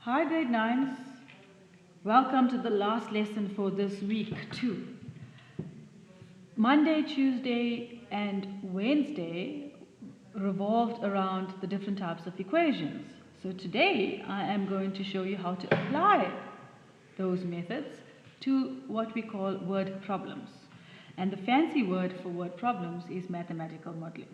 Hi grade 9s, welcome to the last lesson for this week too. Monday, Tuesday and Wednesday revolved around the different types of equations. So today I am going to show you how to apply those methods to what we call word problems. And the fancy word for word problems is mathematical modeling.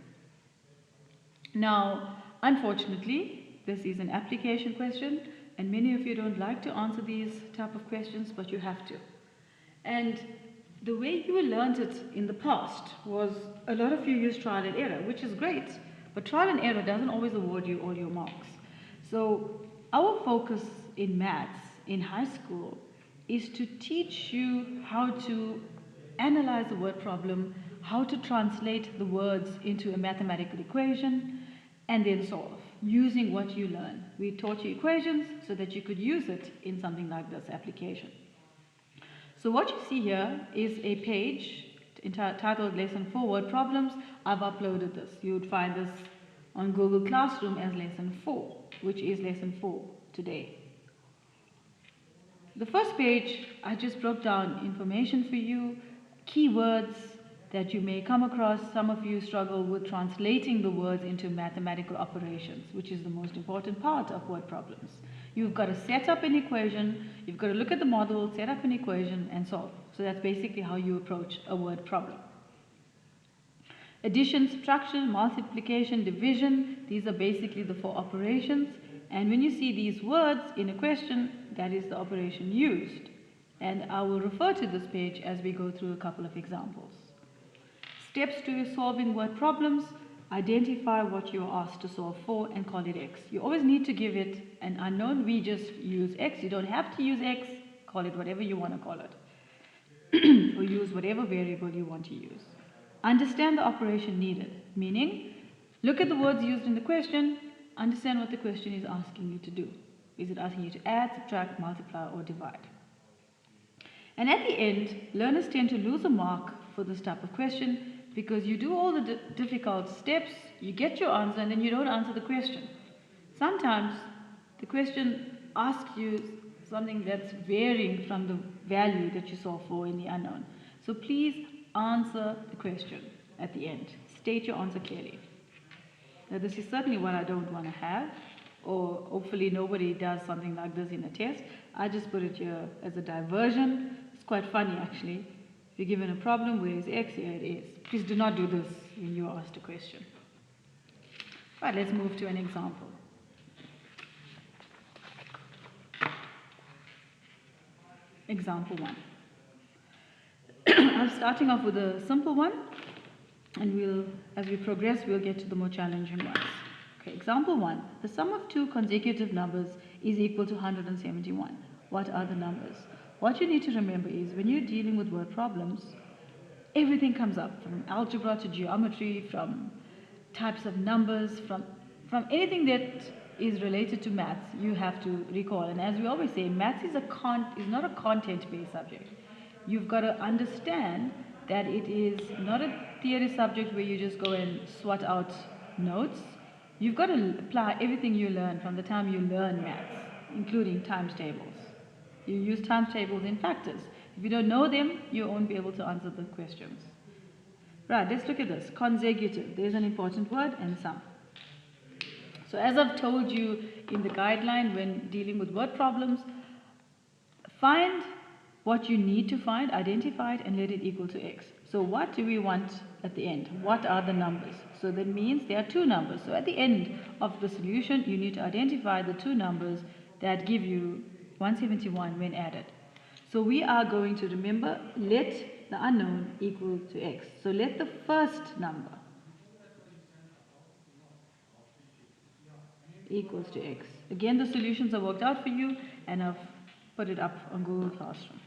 Now, unfortunately, this is an application question and many of you don't like to answer these type of questions, but you have to. And the way you learned it in the past was a lot of you use trial and error, which is great, but trial and error doesn't always award you all your marks. So our focus in maths in high school is to teach you how to analyze a word problem, how to translate the words into a mathematical equation, and then solve using what you learn. We taught you equations so that you could use it in something like this application. So what you see here is a page titled Lesson 4 Word Problems. I've uploaded this. You would find this on Google Classroom as Lesson 4, which is Lesson 4 today. The first page, I just broke down information for you, keywords that you may come across. Some of you struggle with translating the words into mathematical operations, which is the most important part of word problems. You've got to set up an equation, you've got to look at the model, set up an equation, and solve. So that's basically how you approach a word problem. Addition, subtraction, multiplication, division, these are basically the 4 operations. And when you see these words in a question, that is the operation used. And I will refer to this page as we go through a couple of examples. Steps to solving word problems: identify what you're asked to solve for and call it X. You always need to give it an unknown. We just use X. You don't have to use X. Call it whatever you want to call it. Or use whatever variable you want to use. Understand the operation needed, meaning look at the words used in the question, understand what the question is asking you to do. Is it asking you to add, subtract, multiply, or divide? And at the end, learners tend to lose a mark for this type of question because you do all the difficult steps, you get your answer, and then you don't answer the question. Sometimes the question asks you something that's varying from the value that you solve for in the unknown. So please answer the question at the end. State your answer clearly. Now this is certainly what I don't want to have, or hopefully nobody does something like this in a test. I just put it here as a diversion. It's quite funny actually. If you're given a problem, where is X? Here it is. Please do not do this when you're asked a question. Right, let's move to an example. Example 1. I'm starting off with a simple one, and as we progress, we'll get to the more challenging ones. Okay, example 1. The sum of 2 consecutive numbers is equal to 171. What are the numbers? What you need to remember is when you're dealing with word problems, everything comes up, from algebra to geometry, from types of numbers, from anything that is related to maths, you have to recall. And as we always say, maths is not a content-based subject. You've got to understand that it is not a theory subject where you just go and swat out notes. You've got to apply everything you learn from the time you learn maths, including times tables. You use times tables in factors. If you don't know them, you won't be able to answer the questions. Right, let's look at this. Consecutive. There's an important word, and sum. So as I've told you in the guideline when dealing with word problems, find what you need to find, identify it, and let it equal to X. So what do we want at the end? What are the numbers? So that means there are 2 numbers. So at the end of the solution, you need to identify the 2 numbers that give you 171 when added. So we are going to remember, let the unknown equal to X. So let the first number equals to X. Again, the solutions are worked out for you, and I've put it up on Google Classroom.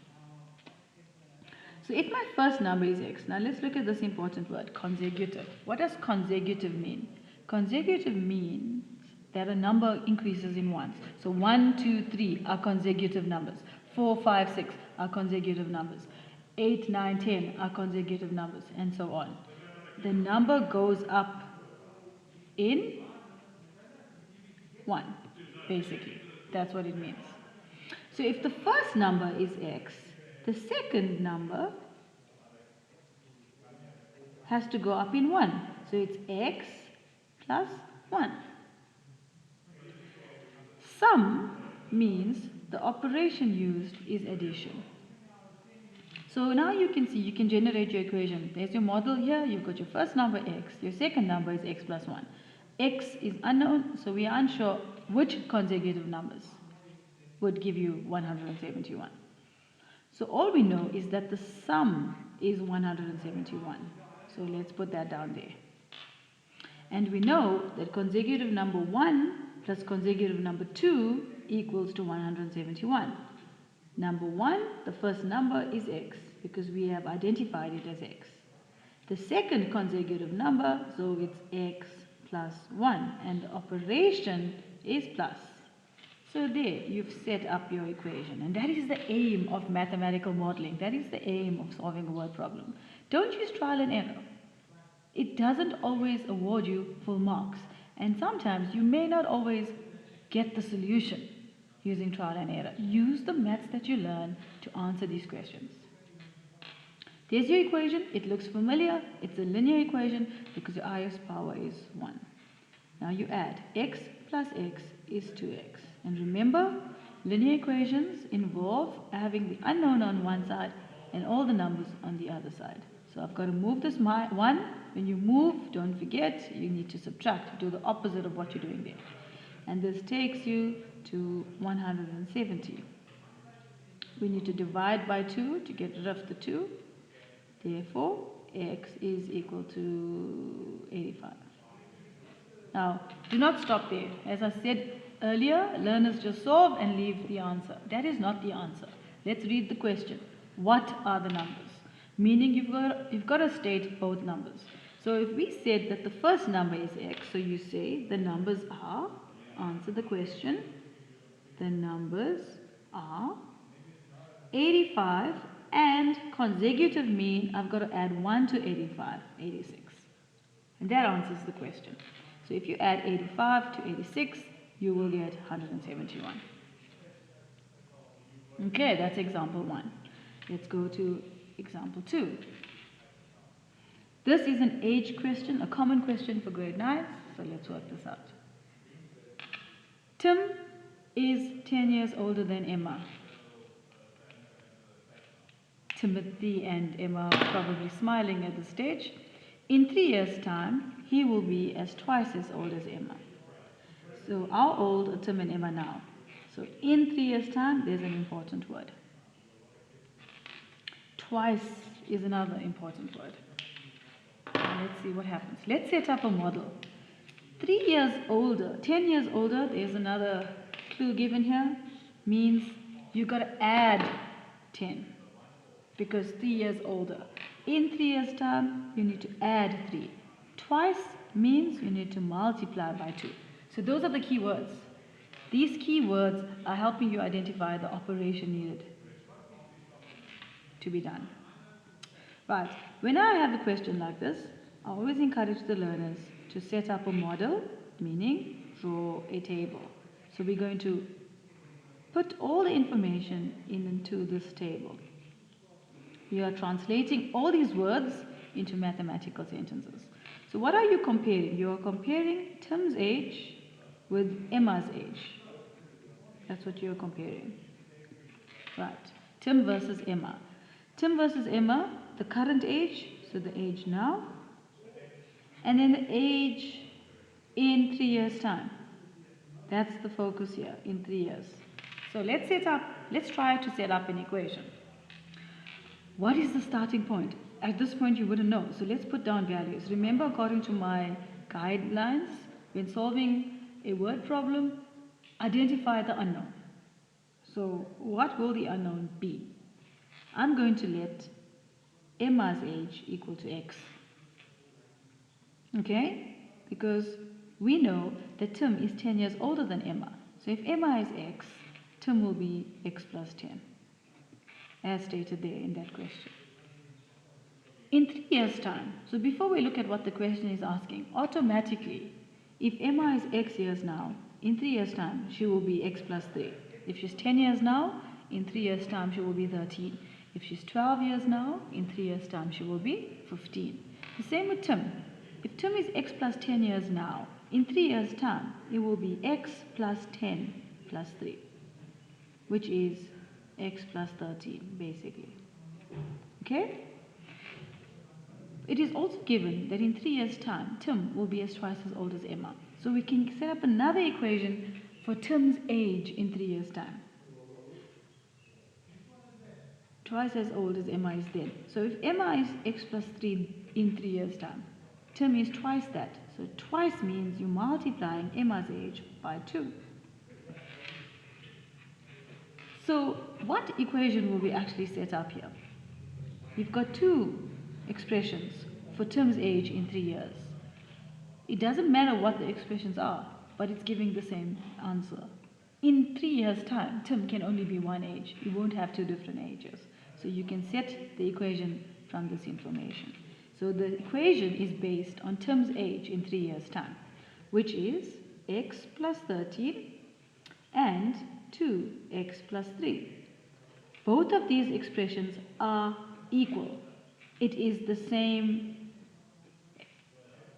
So if my first number is X, now let's look at this important word, consecutive. What does consecutive mean? Consecutive means that a number increases in ones. So 1, 2, 3 are consecutive numbers. 4, 5, 6 are consecutive numbers. 8, 9, 10 are consecutive numbers, and so on. The number goes up in 1, basically. That's what it means. So if the first number is x, the second number has to go up in 1. So it's x plus 1. Sum means the operation used is addition. So now you can see, you can generate your equation. There's your model here. You've got your first number x. Your second number is x plus 1. X is unknown, so we are unsure which consecutive numbers would give you 171. So all we know is that the sum is 171. So let's put that down there. And we know that consecutive number 1 plus consecutive number 2 equals to 171. Number 1, the first number is x because we have identified it as x. The second consecutive number, so it's x plus 1, and the operation is plus. So there, you've set up your equation, and that is the aim of mathematical modeling. That is the aim of solving a word problem. Don't use trial and error. It doesn't always award you full marks, and sometimes you may not always get the solution using trial and error. Use the maths that you learn to answer these questions. There's your equation. It looks familiar. It's a linear equation because your highest power is 1. Now you add x plus x is 2x. And remember, linear equations involve having the unknown on one side and all the numbers on the other side. So I've got to move this 1. When you move, don't forget, you need to subtract. Do the opposite of what you're doing there. And this takes you to 170. We need to divide by 2 to get rid of the 2. Therefore, x is equal to 85. Now, do not stop there. As I said earlier, learners just solve and leave the answer. That is not the answer. Let's read the question. What are the numbers? Meaning you've got to state both numbers. So if we said that the first number is x, so you say the numbers are, answer the question, the numbers are 85 and consecutive mean I've got to add 1 to 85, 86. And that answers the question. So if you add 85 to 86, you will get 171. Okay, that's example 1. Let's go to example 2. This is an age question, a common question for grade 9. So let's work this out. Tim is 10 years older than Emma. Timothy and Emma are probably smiling at this stage. In 3 years' time, he will be as twice as old as Emma. So how old are Tim and Emma now? So in 3 years' time, there's an important word. Twice is another important word. Now let's see what happens. Let's set up a model. 3 years older, 10 years older, there's another clue given here, means you've got to add 10 because 3 years older. In 3 years' time, you need to add 3. Twice means you need to multiply by 2. So those are the key words. These key words are helping you identify the operation needed to be done. Right, when I have a question like this, I always encourage the learners to set up a model, meaning draw a table. So we're going to put all the information into this table. We are translating all these words into mathematical sentences. So what are you comparing? You are comparing Tim's age with Emma's age. That's what you're comparing. Right, Tim versus Emma. Tim versus Emma, the current age, so the age now, and then the age in 3 years' time. That's the focus here, in 3 years. So let's try to set up an equation. What is the starting point? At this point you wouldn't know, so let's put down values. Remember, according to my guidelines, when solving a word problem, identify the unknown. So what will the unknown be? I'm going to let Emma's age equal to x. Okay? Because we know that Tim is 10 years older than Emma. So if Emma is x, Tim will be x plus 10, as stated there in that question. In 3 years' time, so before we look at what the question is asking, automatically, if Emma is x years now, in 3 years' time, she will be x plus 3. If she's 10 years now, in 3 years' time, she will be 13. If she's 12 years now, in 3 years' time, she will be 15. The same with Tim. If Tim is x plus 10 years now, in 3 years' time, it will be x plus 10 plus 3, which is x plus 13, basically. Okay? It is also given that in 3 years' time, Tim will be twice as old as Emma. So we can set up another equation for Tim's age in 3 years' time. Twice as old as Emma is then. So if Emma is x plus 3 in 3 years' time, Tim is twice that. So twice means you're multiplying Emma's age by 2. So what equation will we actually set up here? We've got two expressions for Tim's age in 3 years. It doesn't matter what the expressions are, but it's giving the same answer. In 3 years' time, Tim can only be one age. He won't have two different ages. So you can set the equation from this information. So the equation is based on Tim's age in 3 years' time, which is x plus 13 and 2x plus 3. Both of these expressions are equal. It is the same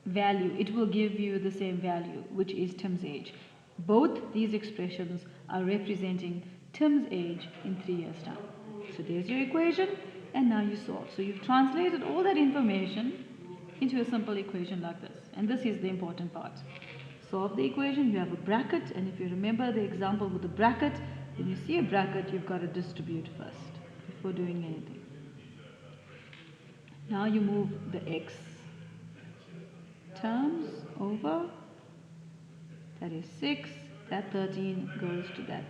value. It will give you the same value, which is Tim's age. Both these expressions are representing Tim's age in 3 years' time. So there's your equation, and now you solve. So you've translated all that information into a simple equation like this. And this is the important part. Solve the equation, you have a bracket, and if you remember the example with the bracket, when you see a bracket, you've got to distribute first before doing anything. Now you move the x terms over. That is 6. That 13 goes to that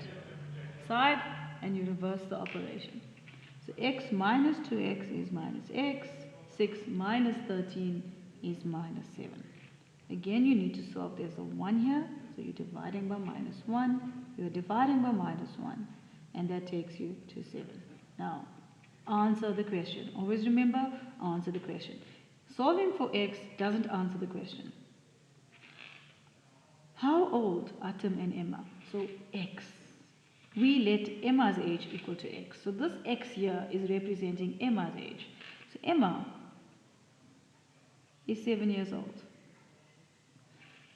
side, and you reverse the operation. So x minus 2x is minus x. 6 minus 13 is minus 7. Again, you need to solve. There's a 1 here, so you're dividing by minus 1. You're dividing by minus 1, and that takes you to 7. Now, answer the question. Always remember, answer the question. Solving for x doesn't answer the question. How old are Tim and Emma? So x. We let Emma's age equal to x. So this x here is representing Emma's age. So Emma is 7 years old.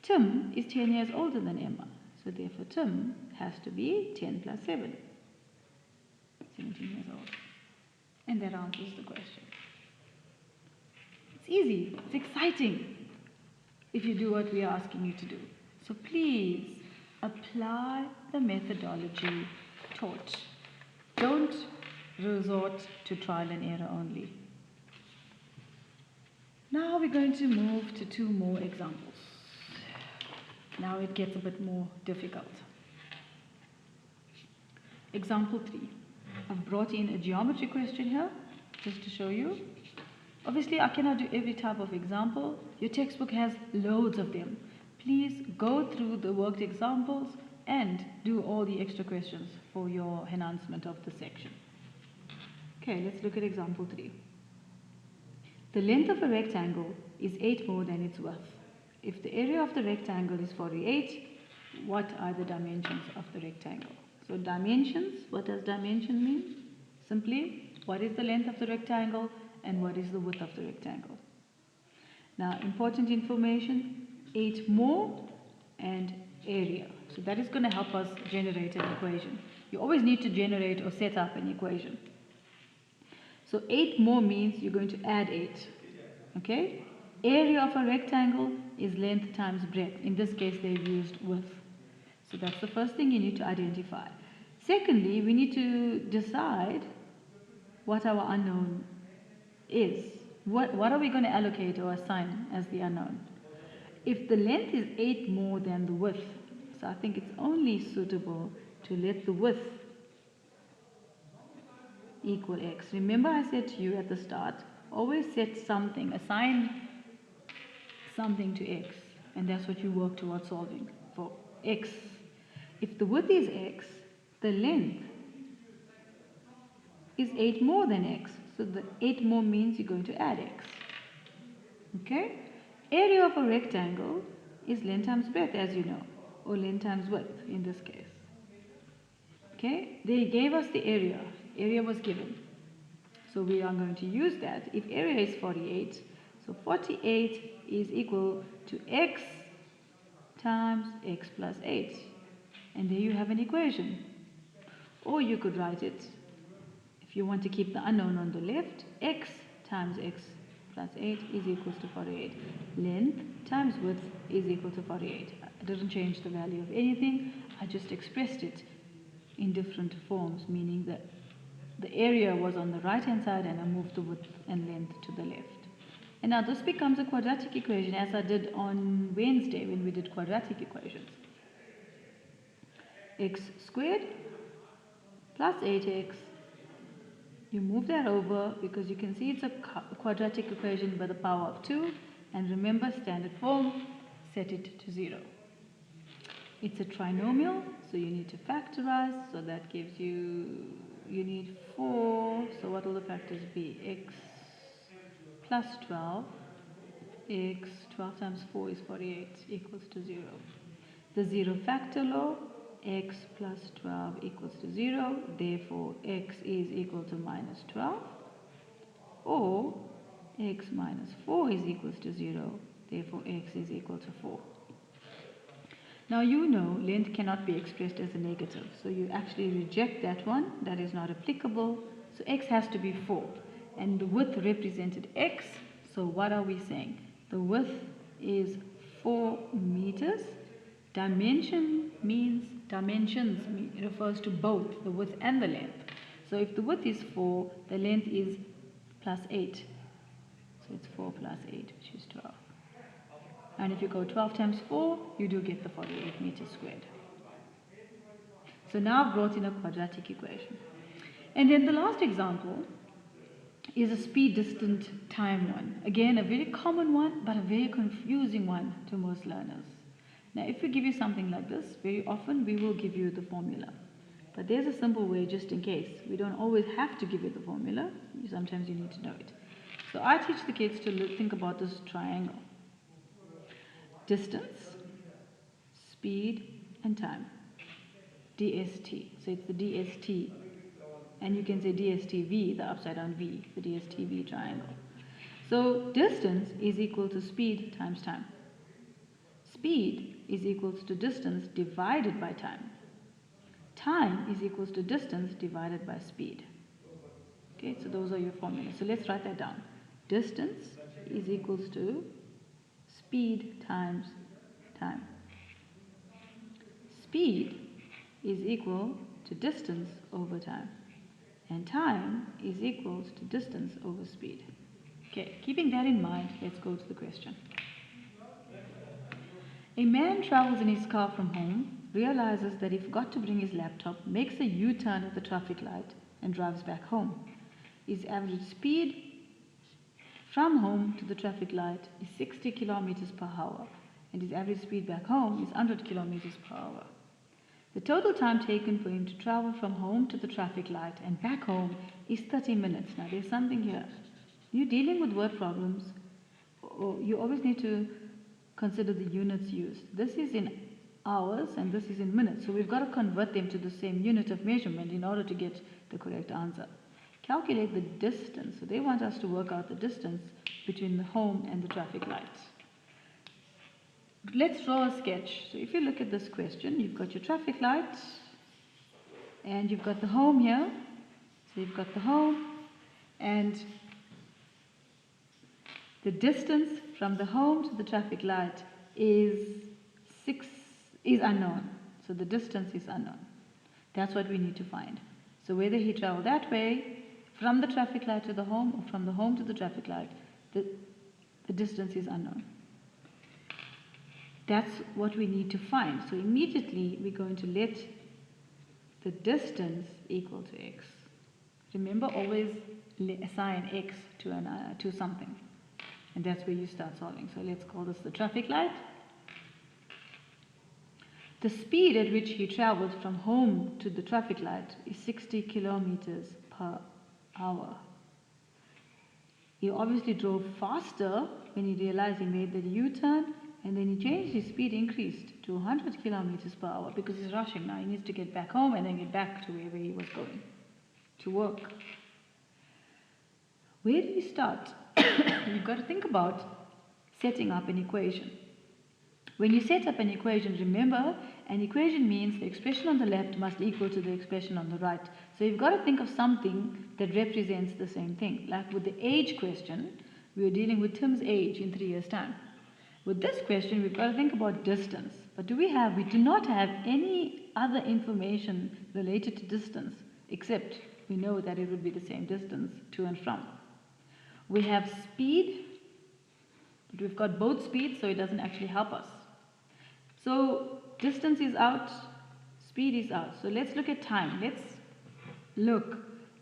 Tim is 10 years older than Emma. So therefore Tim has to be 10 plus 7. 17 years old. And that answers the question. It's easy. It's exciting if you do what we are asking you to do. So please apply the methodology taught. Don't resort to trial and error only. Now we're going to move to 2 more examples. Now it gets a bit more difficult. Example 3. I've brought in a geometry question here just to show you. Obviously, I cannot do every type of example. Your textbook has loads of them. Please go through the worked examples and do all the extra questions for your enhancement of the section. Okay, let's look at example 3. The length of a rectangle is 8 more than its width. If the area of the rectangle is 48, what are the dimensions of the rectangle? So dimensions, what does dimension mean? Simply, what is the length of the rectangle and what is the width of the rectangle? Now, important information, 8 more and area. So that is going to help us generate an equation. You always need to generate or set up an equation. So 8 more means you're going to add 8. Okay? Area of a rectangle is length times breadth. In this case, they've used width. So that's the first thing you need to identify. Secondly, we need to decide what our unknown is. What are we going to allocate or assign as the unknown? If the length is 8 more than the width, so I think it's only suitable to let the width equal x. Remember I said to you at the start, always set something, assign something to x, and that's what you work towards solving for x. If the width is x, the length is 8 more than x. So the 8 more means you're going to add x. Okay? Area of a rectangle is length times breadth, as you know. or length times width in this case. Okay, they gave us the area. Area was given. So we are going to use that. If area is 48, so 48 is equal to x times x plus 8. And there you have an equation. Or you could write it, if you want to keep the unknown on the left, x times x plus 8 is equals to 48. Length times width is equal to 48. I didn't change the value of anything. I just expressed it in different forms, meaning that the area was on the right hand side and I moved the width and length to the left. And now this becomes a quadratic equation, as I did on Wednesday when we did quadratic equations. X squared plus 8x. You move that over because you can see it's a quadratic equation by the power of 2. And remember, standard form, set it to 0. It's a trinomial, so you need to factorize. So that gives you need 4. So what will the factors be? X plus 12. X, 12 times 4 is 48, equals to 0. The zero factor law, x plus 12 equals to 0. Therefore, x is equal to minus 12. Or x minus 4 is equals to 0. Therefore, x is equal to 4. Now you know length cannot be expressed as a negative. So you actually reject that one. That is not applicable. So x has to be 4. And the width represented x. So what are we saying? The width is 4 meters. Dimensions refers to both the width and the length. So if the width is 4, the length is plus 8. So it's 4 plus 8, which is 12. And if you go 12 times 4, you do get the 48 meters squared. So now I've brought in a quadratic equation. And then the last example is a speed, distance, time one. Again, a very common one, but a very confusing one to most learners. Now, if we give you something like this, very often we will give you the formula. But there's a simple way just in case. We don't always have to give you the formula. Sometimes you need to know it. So I teach the kids to think about this triangle. Distance, speed, and time. DST. So it's the DST. And you can say DSTV, the upside down V, the DSTV triangle. So distance is equal to speed times time. Speed is equals to distance divided by time. Time is equals to distance divided by speed. Okay, so those are your formulas. So let's write that down. Distance is equals to speed times time. Speed is equal to distance over time. And time is equals to distance over speed. Okay, keeping that in mind, let's go to the question. A man travels in his car from home, realizes that he forgot to bring his laptop, makes a U-turn at the traffic light, and drives back home. His average speed from home to the traffic light is 60 kilometers per hour, and his average speed back home is 100 kilometers per hour. The total time taken for him to travel from home to the traffic light and back home is 30 minutes. Now, there's something here. You're dealing with word problems, you always need to consider the units used. This is in hours and this is in minutes. So we've got to convert them to the same unit of measurement in order to get the correct answer. Calculate the distance. So they want us to work out the distance between the home and the traffic light. Let's draw a sketch. So if you look at this question, you've got your traffic light and you've got the home here. So you've got the home and the distance from the home to the traffic light is unknown. So the distance is unknown. That's what we need to find. So whether he traveled that way, from the traffic light to the home, or from the home to the traffic light, the distance is unknown. That's what we need to find. So immediately we're going to let the distance equal to x. Remember, always assign x to something. And that's where you start solving. So let's call this the traffic light. The speed at which he traveled from home to the traffic light is 60 kilometers per hour. He obviously drove faster when he realized he made the U-turn, And then he changed his speed, increased to 100 kilometers per hour because he's rushing now. He needs to get back home and then get back to wherever he was going to work. Where do you start? You've got to think about setting up an equation. When you set up an equation, remember, an equation means the expression on the left must equal to the expression on the right. So you've got to think of something that represents the same thing. Like with the age question, we were dealing with Tim's age in 3 years' time. With this question, we've got to think about distance. But we do not have any other information related to distance, except we know that it would be the same distance to and from. We have speed, but we've got both speeds, so it doesn't actually help us. So distance is out, speed is out. So let's look at time. Let's look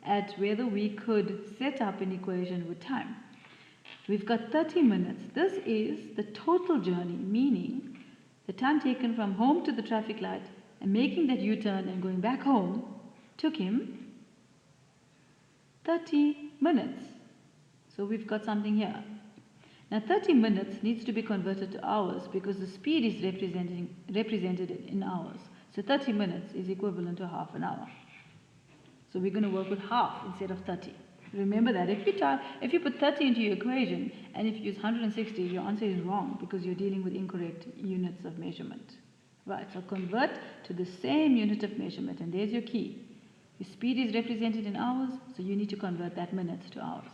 at whether we could set up an equation with time. We've got 30 minutes. This is the total journey, meaning the time taken from home to the traffic light and making that U-turn and going back home took him 30 minutes. So we've got something here. Now 30 minutes needs to be converted to hours because the speed is represented in hours. So 30 minutes is equivalent to half an hour. So we're going to work with half instead of 30. Remember that. If you put 30 into your equation and if you use 160, your answer is wrong because you're dealing with incorrect units of measurement. Right, so convert to the same unit of measurement, and there's your key. Your speed is represented in hours, so you need to convert that minutes to hours.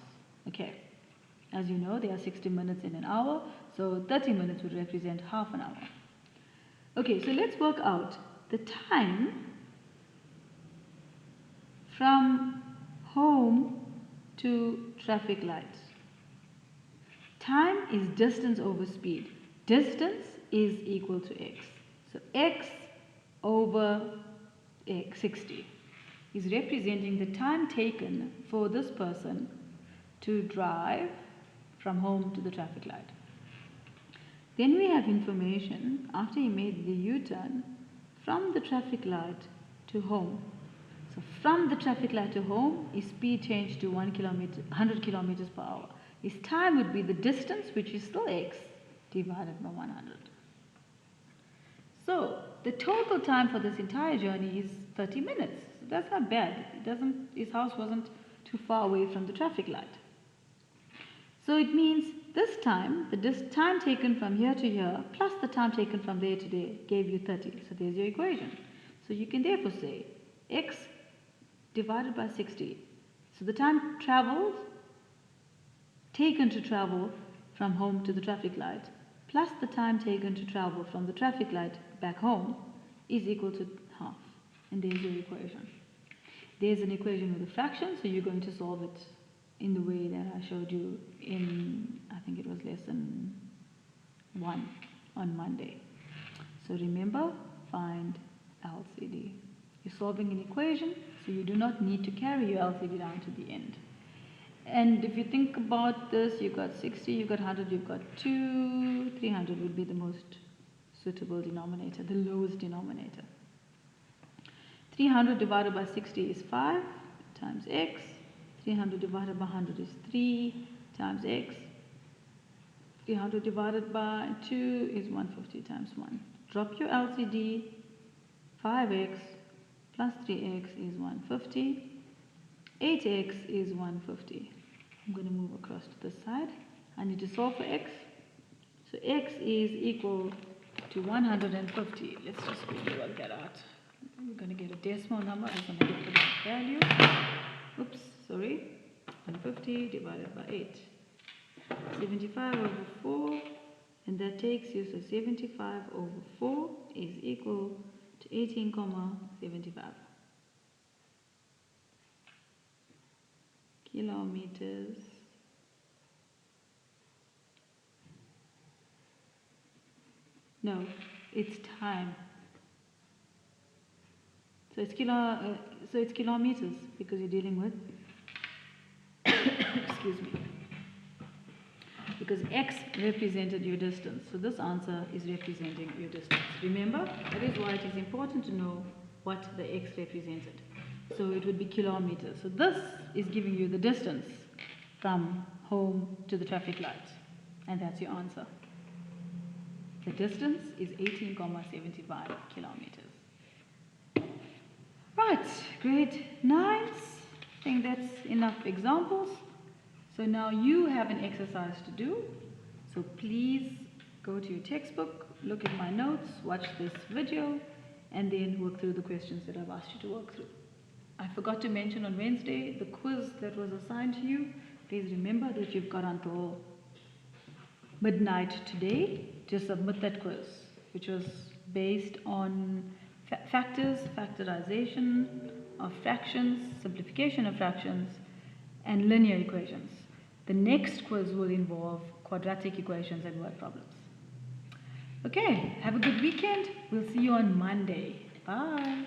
Okay, as you know, there are 60 minutes in an hour, so 30 minutes would represent half an hour. Okay, so let's work out the time from home to traffic lights. Time is distance over speed. Distance is equal to x. So x over x, 60, is representing the time taken for this person to drive from home to the traffic light. Then we have information after he made the U-turn from the traffic light to home. So from the traffic light to home, his speed changed to 100 kilometers per hour. His time would be the distance, which is still x, divided by 100. So the total time for this entire journey is 30 minutes. So that's not bad. His house wasn't too far away from the traffic light. So it means this time, the time taken from here to here, plus the time taken from there to there, gave you 30. So there's your equation. So you can therefore say x divided by 60. So the time traveled, taken to travel from home to the traffic light, plus the time taken to travel from the traffic light back home is equal to half. And there's your equation. There's an equation with a fraction, so you're going to solve it in the way that I showed you in, I think it was lesson 1 on Monday. So remember, find LCD. You're solving an equation, so you do not need to carry your LCD down to the end. And if you think about this, you've got 60, you've got 100, you've got 2, 300 would be the most suitable denominator, the lowest denominator. 300 divided by 60 is 5 times x. 300 divided by 100 is 3 times x. 300 divided by 2 is 150 times 1. Drop your LCD. 5x plus 3x is 150. 8x is 150. I'm going to move across to this side. I need to solve for x. So x is equal to 150. Let's just quickly work that out. We're going to get a decimal number. I'm going to get the value. Oops, sorry. 150 divided by 8. 75 over 4. And that takes you, so 75 over 4 is equal to 18,75 kilometers no, it's time. So it's kilometers because you're dealing with excuse me, because x represented your distance. So this answer is representing your distance. Remember, that is why it is important to know what the x represented. So it would be kilometers. So this is giving you the distance from home to the traffic light. And that's your answer. The distance is 18,75 kilometers. Right, grade 9s, I think that's enough examples. So now you have an exercise to do. So please go to your textbook, look at my notes, watch this video, and then work through the questions that I've asked you to work through. I forgot to mention on Wednesday, the quiz that was assigned to you. Please remember that you've got until midnight today to submit that quiz, which was based on factors, factorization of fractions, simplification of fractions, and linear equations. The next quiz will involve quadratic equations and word problems. Okay, have a good weekend. We'll see you on Monday. Bye.